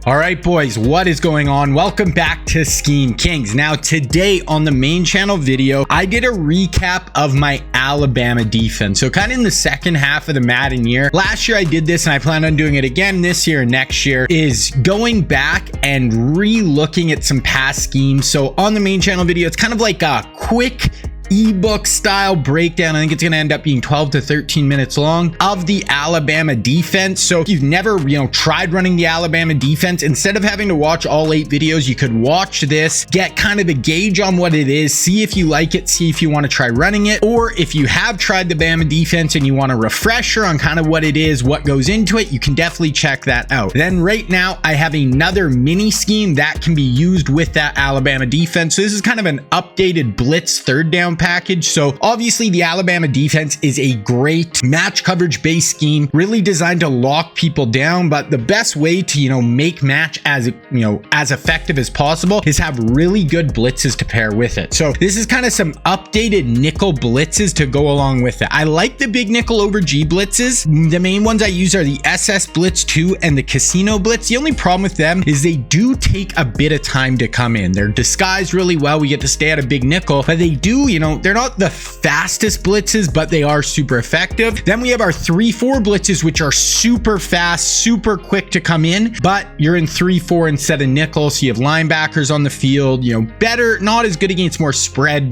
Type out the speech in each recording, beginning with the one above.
All right, boys, what is going on? Welcome back to Scheme Kings. Now, today on the main channel video, I did a recap of my Alabama defense. So kind of in the second half of the Madden year. Last year I did this and I plan on doing it again this year and next year, is going back and re-looking at some past schemes. So on the main channel video, it's kind of like a quick ebook style breakdown. I think it's going to end up being 12 to 13 minutes long of the Alabama defense. So if you've never, tried running the Alabama defense, instead of having to watch all 8 videos, you could watch this, get kind of a gauge on what it is, see if you like it, see if you want to try running it, or if you have tried the Bama defense and you want a refresher on kind of what it is, what goes into it, you can definitely check that out. Then right now I have another mini scheme that can be used with that Alabama defense. So this is kind of an updated blitz third down package. So obviously the Alabama defense is a great match coverage based scheme, really designed to lock people down, but the best way to make match as effective as possible is have really good blitzes to pair with it. So this is kind of some updated nickel blitzes to go along with it. I like the big nickel over G blitzes. The main ones I use are the SS Blitz 2 and the Casino Blitz. The only problem with them is they do take a bit of time to come in. They're disguised really well. We get to stay at a big nickel, but they do, they're not the fastest blitzes, but they are super effective. Then we have our 3-4 blitzes, which are super fast, super quick to come in, but you're in 3-4 instead of nickel. So you have linebackers on the field, better, not as good against more spread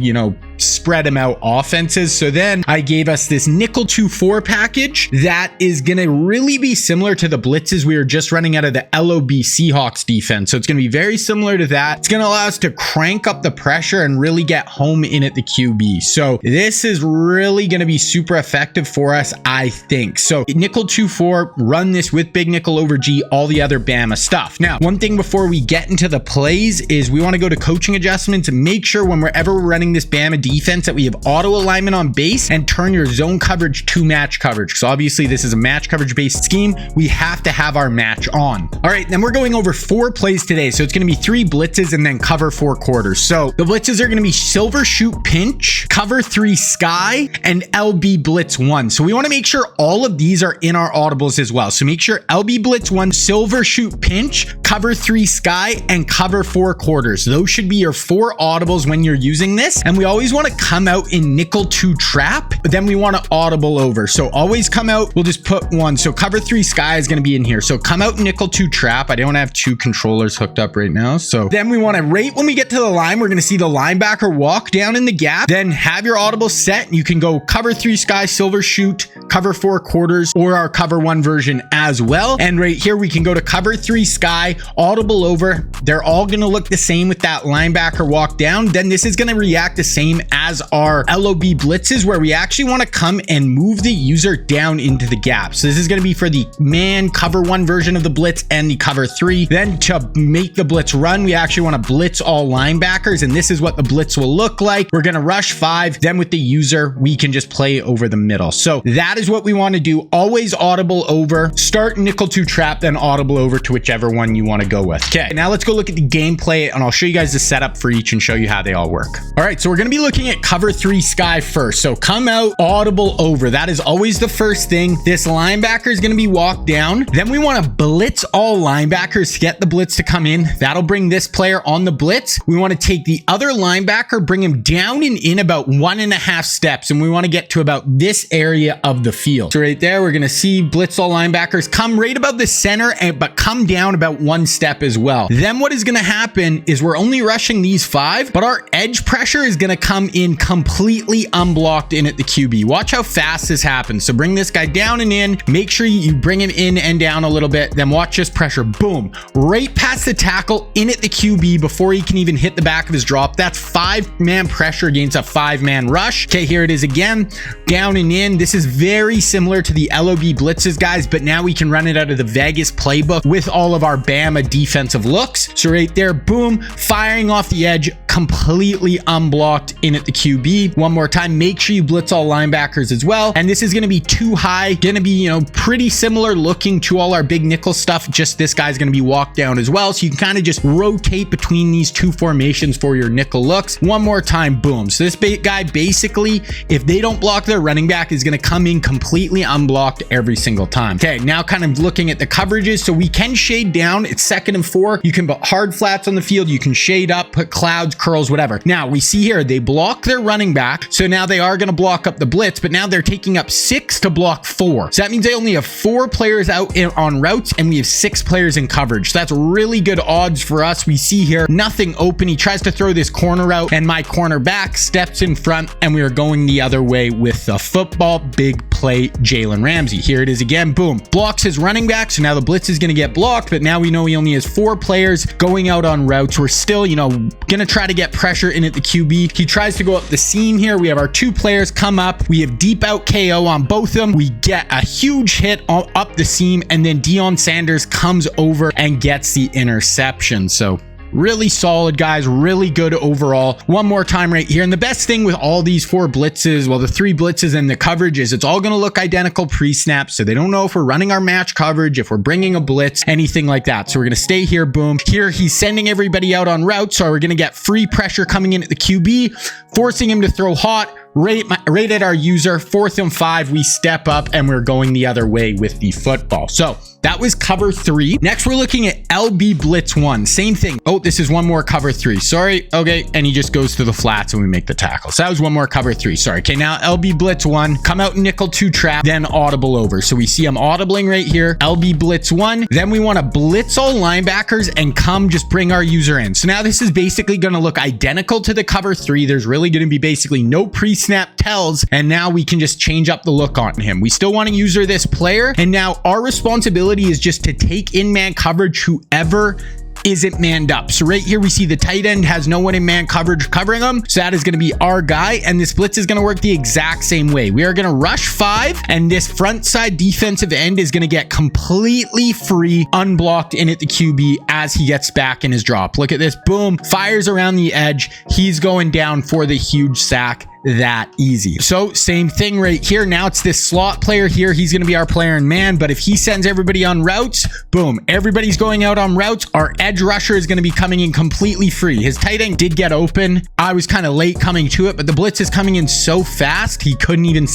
them out offenses. So then I gave us this nickel 2-4 package that is going to really be similar to the blitzes we were just running out of the LOB Seahawks defense. So it's going to be very similar to that. It's going to allow us to crank up the pressure and really get home in at the QB. So this is really going to be super effective for us, I think. So nickel 2-4, run this with big nickel over G, all the other Bama stuff. Now, one thing before we get into the plays is we want to go to coaching adjustments and make sure whenever we're running this Bama defense that we have auto alignment on base and turn your zone coverage to match coverage. Because obviously this is a match coverage based scheme. We have to have our match on. All right, then we're going over 4 plays today. So it's going to be 3 blitzes and then cover 4 quarters. So the blitzes are going to be silver shoot pinch, cover 3 sky, and LB blitz 1. So we want to make sure all of these are in our audibles as well. So make sure LB blitz 1, silver shoot pinch, cover 3 sky, and cover 4 quarters. Those should be your 4 audibles when you're using this. And we always want to come out in nickel 2 trap, but then we want to audible over. So always come out, we'll just put 1. So cover 3 sky is going to be in here. So come out nickel 2 trap. I don't have 2 controllers hooked up right now. So then we want to, right when we get to the line, we're going to see the linebacker walk down in the gap, then have your audible set. You can go cover 3 sky, silver shoot, cover 4 quarters, or our cover 1 version as well. And right here, we can go to cover 3 sky, audible over. They're all going to look the same with that linebacker walk down. Then this is going to react the same as our LOB blitzes, where we actually want to come and move the user down into the gap. So this is going to be for the man cover 1 version of the blitz and the cover 3. Then to make the blitz run, we actually want to blitz all linebackers, and this is what the blitz will look like. We're going to rush 5. Then with the user, we can just play over the middle. So that is what we want to do. Always audible over, start nickel 2 trap, then audible over to whichever one you want to go with. Okay, now let's go look at the gameplay and I'll show you guys the setup for each and show you how they all work. All right, so we're going to be looking at cover 3 sky first. So come out, audible over. That is always the first thing. This linebacker is going to be walked down. Then we want to blitz all linebackers to get the blitz to come in. That'll bring this player on the blitz. We want to take the other linebacker, bring him down and in about 1.5 steps. And we want to get to about this area of the field. So right there, we're going to see blitz all linebackers come right above the center, but come down about 1 step as well. Then what is going to happen is we're only rushing these 5, but our edge pressure is going to come in completely unblocked in at the QB. Watch how fast this happens. So bring this guy down and in, make sure you bring him in and down a little bit. Then watch this pressure, boom, right past the tackle in at the QB before he can even hit the back of his drop. That's 5-man pressure against a 5-man rush. Okay, here it is again, down and in. This is very similar to the LOB blitzes, guys, but now we can run it out of the Vegas playbook with all of our Bama defensive looks. So right there, boom, firing off the edge, completely unblocked in at the QB. One more time, make sure you blitz all linebackers as well. And this is going to be too high, going to be, you know, pretty similar looking to all our big nickel stuff. Just this guy's going to be walked down as well. So you can kind of just rotate between these two formations for your nickel looks. One more time, boom. So this guy basically, if they don't block their running back, is going to come in completely unblocked every single time. Okay, now kind of looking at the coverages. So we can shade down. It's 2nd and 4. You can put hard flats on the field. You can shade up, put clouds, curls, whatever. Now we see here, they block their running back. So now they are going to block up the blitz, but now they're taking up 6 to block 4. So that means they only have 4 players out on routes, and we have 6 players in coverage. So that's really good odds for us. We see here nothing open. He tries to throw this corner route, and my cornerback steps in front, and we are going the other way with the football. Big play, Jalen Ramsey. Here it is again. Boom. Blocks his running back. So now the blitz is going to get blocked, but now we know he only has 4 players going out on routes. We're still, you know, going to try to get pressure in at the QB. He tries to go up the seam here. We have our 2 players come up. We have deep out KO on both of them. We get a huge hit up the seam, and then Deion Sanders comes over and gets the interception. So really solid, guys. Really good overall. One more time right here. And the best thing with all these 4 blitzes, well, the 3 blitzes and the coverage, is it's all going to look identical pre-snap. So they don't know if we're running our match coverage, if we're bringing a blitz, anything like that. So we're going to stay here. Boom. Here he's sending everybody out on routes. So we're going to get free pressure coming in at the QB, forcing him to throw hot. Right at our user. 4th and 5, we step up and we're going the other way with the football. So that was cover 3. Next, we're looking at LB Blitz 1. Same thing. Oh, this is one more cover 3. Sorry. Okay. And he just goes to the flats and we make the tackle. So that was one more cover 3. Sorry. Okay. Now LB Blitz 1, come out nickel 2 trap, then audible over. So we see I'm audibling right here. LB Blitz 1. Then we want to blitz all linebackers and come just bring our user in. So now this is basically going to look identical to the cover 3. There's really going to be basically no pre-snap tells, and now we can just change up the look on him. We still want to user this player, and now our responsibility is just to take in man coverage whoever isn't manned up. So right here we see the tight end has no one in man coverage covering him, so that is going to be our guy, and this blitz is going to work the exact same way. We are going to rush 5, and this front side defensive end is going to get completely free, unblocked in at the QB as he gets back in his drop. Look at this. Boom. Fires around the edge. He's going down for the huge sack. That easy. So same thing right here. Now it's this slot player here. He's going to be our player in man, but if he sends everybody on routes, boom, everybody's going out on routes. Our edge rusher is going to be coming in completely free. His tight end did get open. I was kind of late coming to it, but the blitz is coming in so fast, he couldn't even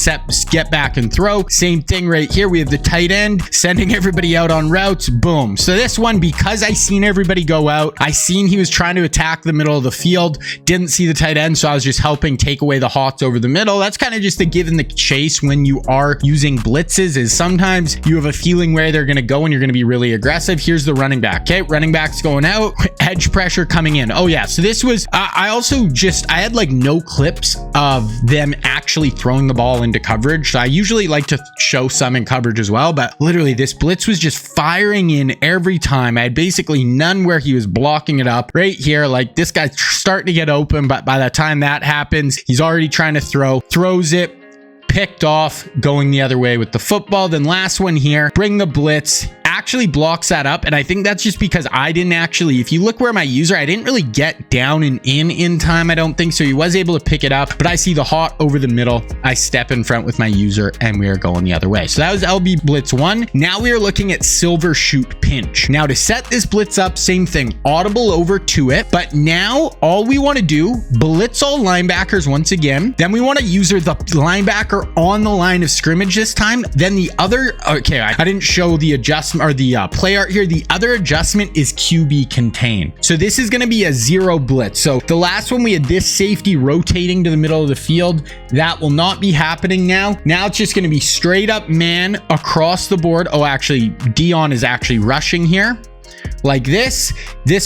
get back and throw. Same thing right here. We have the tight end sending everybody out on routes. Boom. So this one, because I seen everybody go out, I seen he was trying to attack the middle of the field, didn't see the tight end, so I was just helping take away the hots over the middle. That's kind of just a give in the chase when you are using blitzes, is sometimes you have a feeling where they're going to go and you're going to be really aggressive. Here's the running back. Okay, running back's going out, edge pressure coming in. Oh yeah, so this was I had like no clips of them actually throwing the ball into coverage, so I usually like to show some in coverage as well, but literally this blitz was just firing in every time. I had basically none where he was blocking it up. Right here, like this guy's starting to get open, but by the time that happens, he's already trying to throws it, picked off, going the other way with the football. Then last one here, bring the blitz, actually blocks that up, and I think that's just because I didn't actually, if you look where my user, I didn't really get down and in time, I don't think so. He was able to pick it up, but I see the hot over the middle. I step in front with my user and we are going the other way. So that was LB Blitz 1. Now we are looking at Silver Shoot Pinch. Now to set this blitz up, same thing, audible over to it, but now all we want to do, blitz all linebackers once again. Then we want to user the linebacker on the line of scrimmage this time. Then the other, okay, I didn't show the adjustment or the play art here. The other adjustment is QB contain. So this is going to be a 0 blitz. So the last one we had this safety rotating to the middle of the field. That will not be happening now. Now it's just going to be straight up man across the board. Oh, actually, Deion is actually rushing here. Like this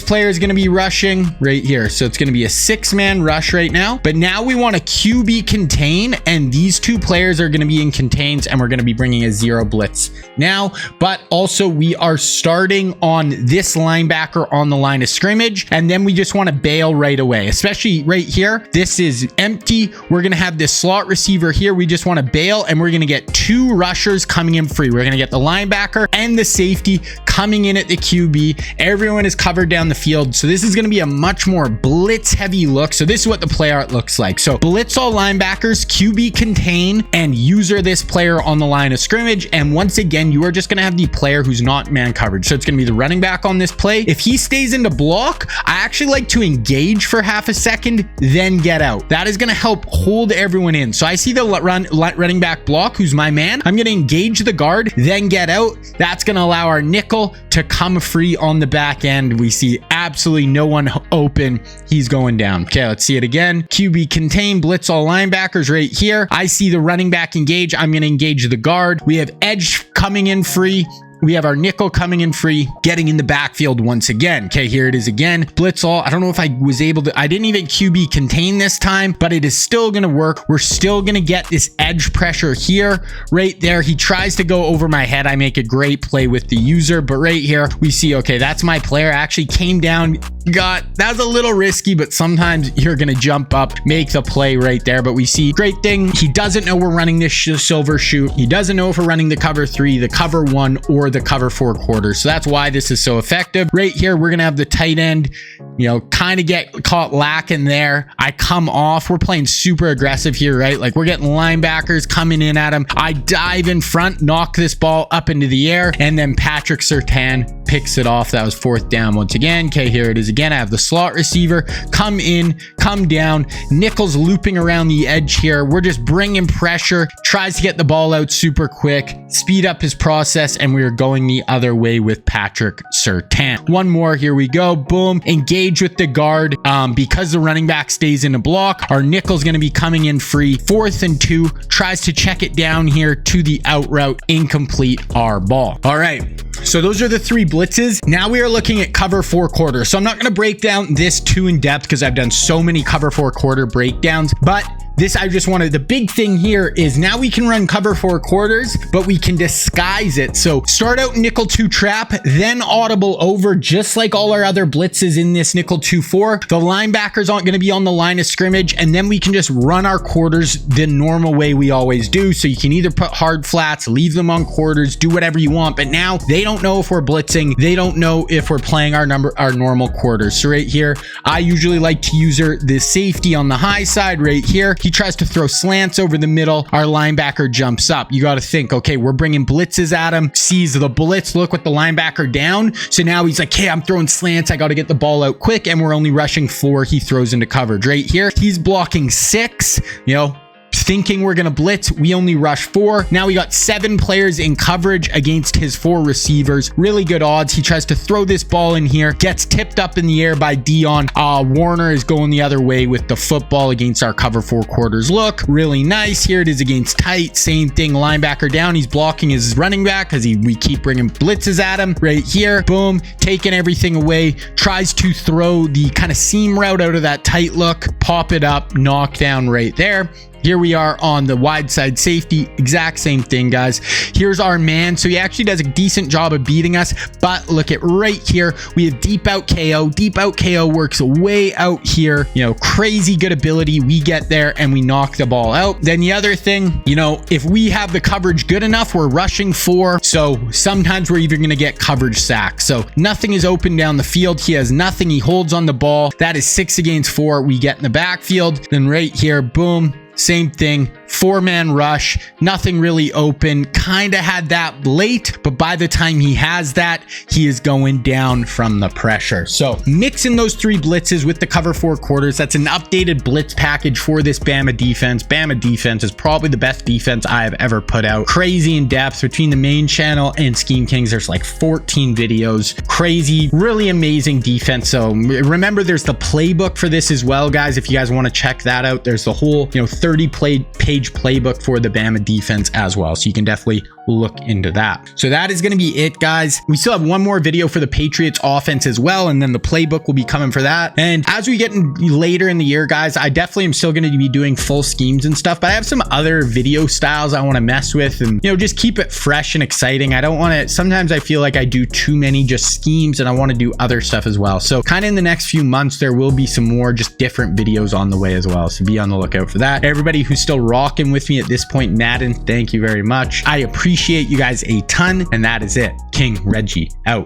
player is going to be rushing right here. So it's going to be a 6-man rush right now, but now we want a QB contain, and these 2 players are going to be in contains, and we're going to be bringing a 0 blitz now. But also we are starting on this linebacker on the line of scrimmage, and then we just want to bail right away, especially right here. This is empty. We're going to have this slot receiver here. We just want to bail, and we're going to get 2 rushers coming in free. We're going to get the linebacker and the safety coming in at the QB. see everyone is covered down the field. So this is going to be a much more blitz heavy look. So this is what the play art looks like. So blitz all linebackers, QB contain, and user this player on the line of scrimmage. And once again, you are just going to have the player who's not man coverage. So it's going to be the running back on this play. If he stays into block, I actually like to engage for half a second, then get out. That is going to help hold everyone in. So I see the running back block, who's my man. I'm going to engage the guard, then get out. That's going to allow our nickel to come free on the back end. We see absolutely no one open. He's going down. Okay, let's see it again. QB contain, blitz all linebackers right here. I see the running back engage. I'm going to engage the guard. We have edge coming in free. We have our nickel coming in free, getting in the backfield once again. Okay, here it is again. Blitz all. I don't know if I was able to, I didn't even QB contain this time, but it is still going to work. We're still going to get this edge pressure here, right there. He tries to go over my head. I make a great play with the user, but right here we see, okay, that's my player. Actually came down, that was a little risky, but sometimes you're going to jump up, make the play right there. But we see, great thing, he doesn't know we're running this silver shoot. He doesn't know if we're running the cover 3, the cover 1, or the cover 4 quarters. So that's why this is so effective. Right here, we're going to have the tight end, you know, kind of get caught lacking there. I come off. We're playing super aggressive here, right? Like we're getting linebackers coming in at him. I dive in front, knock this ball up into the air, and then Patrick Surtain picks it off. That was 4th down once again. Okay, here it is again. I have the slot receiver come in, come down. Nickel's looping around the edge here. We're just bringing pressure, tries to get the ball out super quick, speed up his process, and we are going the other way with Patrick Surtain. One more, here we go. Boom, engage with the guard. Because the running back stays in the block, our nickel's going to be coming in free. 4th and 2, tries to check it down here to the out route, incomplete, our ball. All right, so those are the 3 blitzes. Now we are looking at cover 4 quarters. So I'm not going to break down this too in depth because I've done so many cover 4 quarter breakdowns, but this, I just wanted, the big thing here is now we can run cover 4 quarters, but we can disguise it. So start out nickel 2 trap, then audible over, just like all our other blitzes in this nickel 2-4. The linebackers aren't going to be on the line of scrimmage, and then we can just run our quarters the normal way we always do. So you can either put hard flats, leave them on quarters, do whatever you want, but now they don't know if we're blitzing. They don't know if we're playing our normal quarters. So right here, I usually like to use the safety on the high side right here. He tries to throw slants over the middle. Our linebacker jumps up. You got to think, okay, we're bringing blitzes at him, sees the blitz, look with the linebacker down. So now he's like, hey, I'm throwing slants. I got to get the ball out quick. And we're only rushing 4. He throws into coverage right here. He's blocking 6, you know, thinking we're going to blitz. We only rush 4. Now we got 7 players in coverage against his 4 receivers. Really good odds. He tries to throw this ball in here, gets tipped up in the air by Dion. Warner is going the other way with the football against our cover 4 quarters look. Really nice. Here it is against tight. Same thing. Linebacker down. He's blocking his running back because we keep bringing blitzes at him. Right here. Boom. Taking everything away. Tries to throw the kind of seam route out of that tight look. Pop it up. Knock down right there. Here we are on the wide side safety, exact same thing, guys. Here's our man. So he actually does a decent job of beating us, but look at right here. We have deep out KO. Deep out KO works way out here. You know, crazy good ability. We get there and we knock the ball out. Then the other thing, you know, if we have the coverage good enough, we're rushing 4. So sometimes we're even going to get coverage sacks. So nothing is open down the field. He has nothing. He holds on the ball. That is 6 against 4. We get in the backfield. Then right here, boom. Same thing, 4-man rush, nothing really open. Kind of had that late, but by the time he has that, he is going down from the pressure. So mixing those 3 blitzes with the cover 4 quarters, that's an updated blitz package for this Bama defense. Bama defense is probably the best defense I have ever put out. Crazy in depth between the main channel and Scheme Kings. There's like 14 videos. Crazy, really amazing defense. So remember, there's the playbook for this as well, guys. If you guys want to check that out, there's the whole, you know, 30-page playbook for the Bama defense as well. So you can definitely look into that. So that is going to be it, guys. We still have one more video for the Patriots offense as well, and then the playbook will be coming for that. And as we get later in the year, guys, I definitely am still going to be doing full schemes and stuff, but I have some other video styles I want to mess with and, you know, just keep it fresh and exciting. I don't want to, sometimes I feel like I do too many just schemes and I want to do other stuff as well. So kind of in the next few months, there will be some more just different videos on the way as well. So be on the lookout for that. Everybody who's still rocking with me at this point, Madden, thank you very much. I appreciate you guys a ton, and that is it. King Reggie out.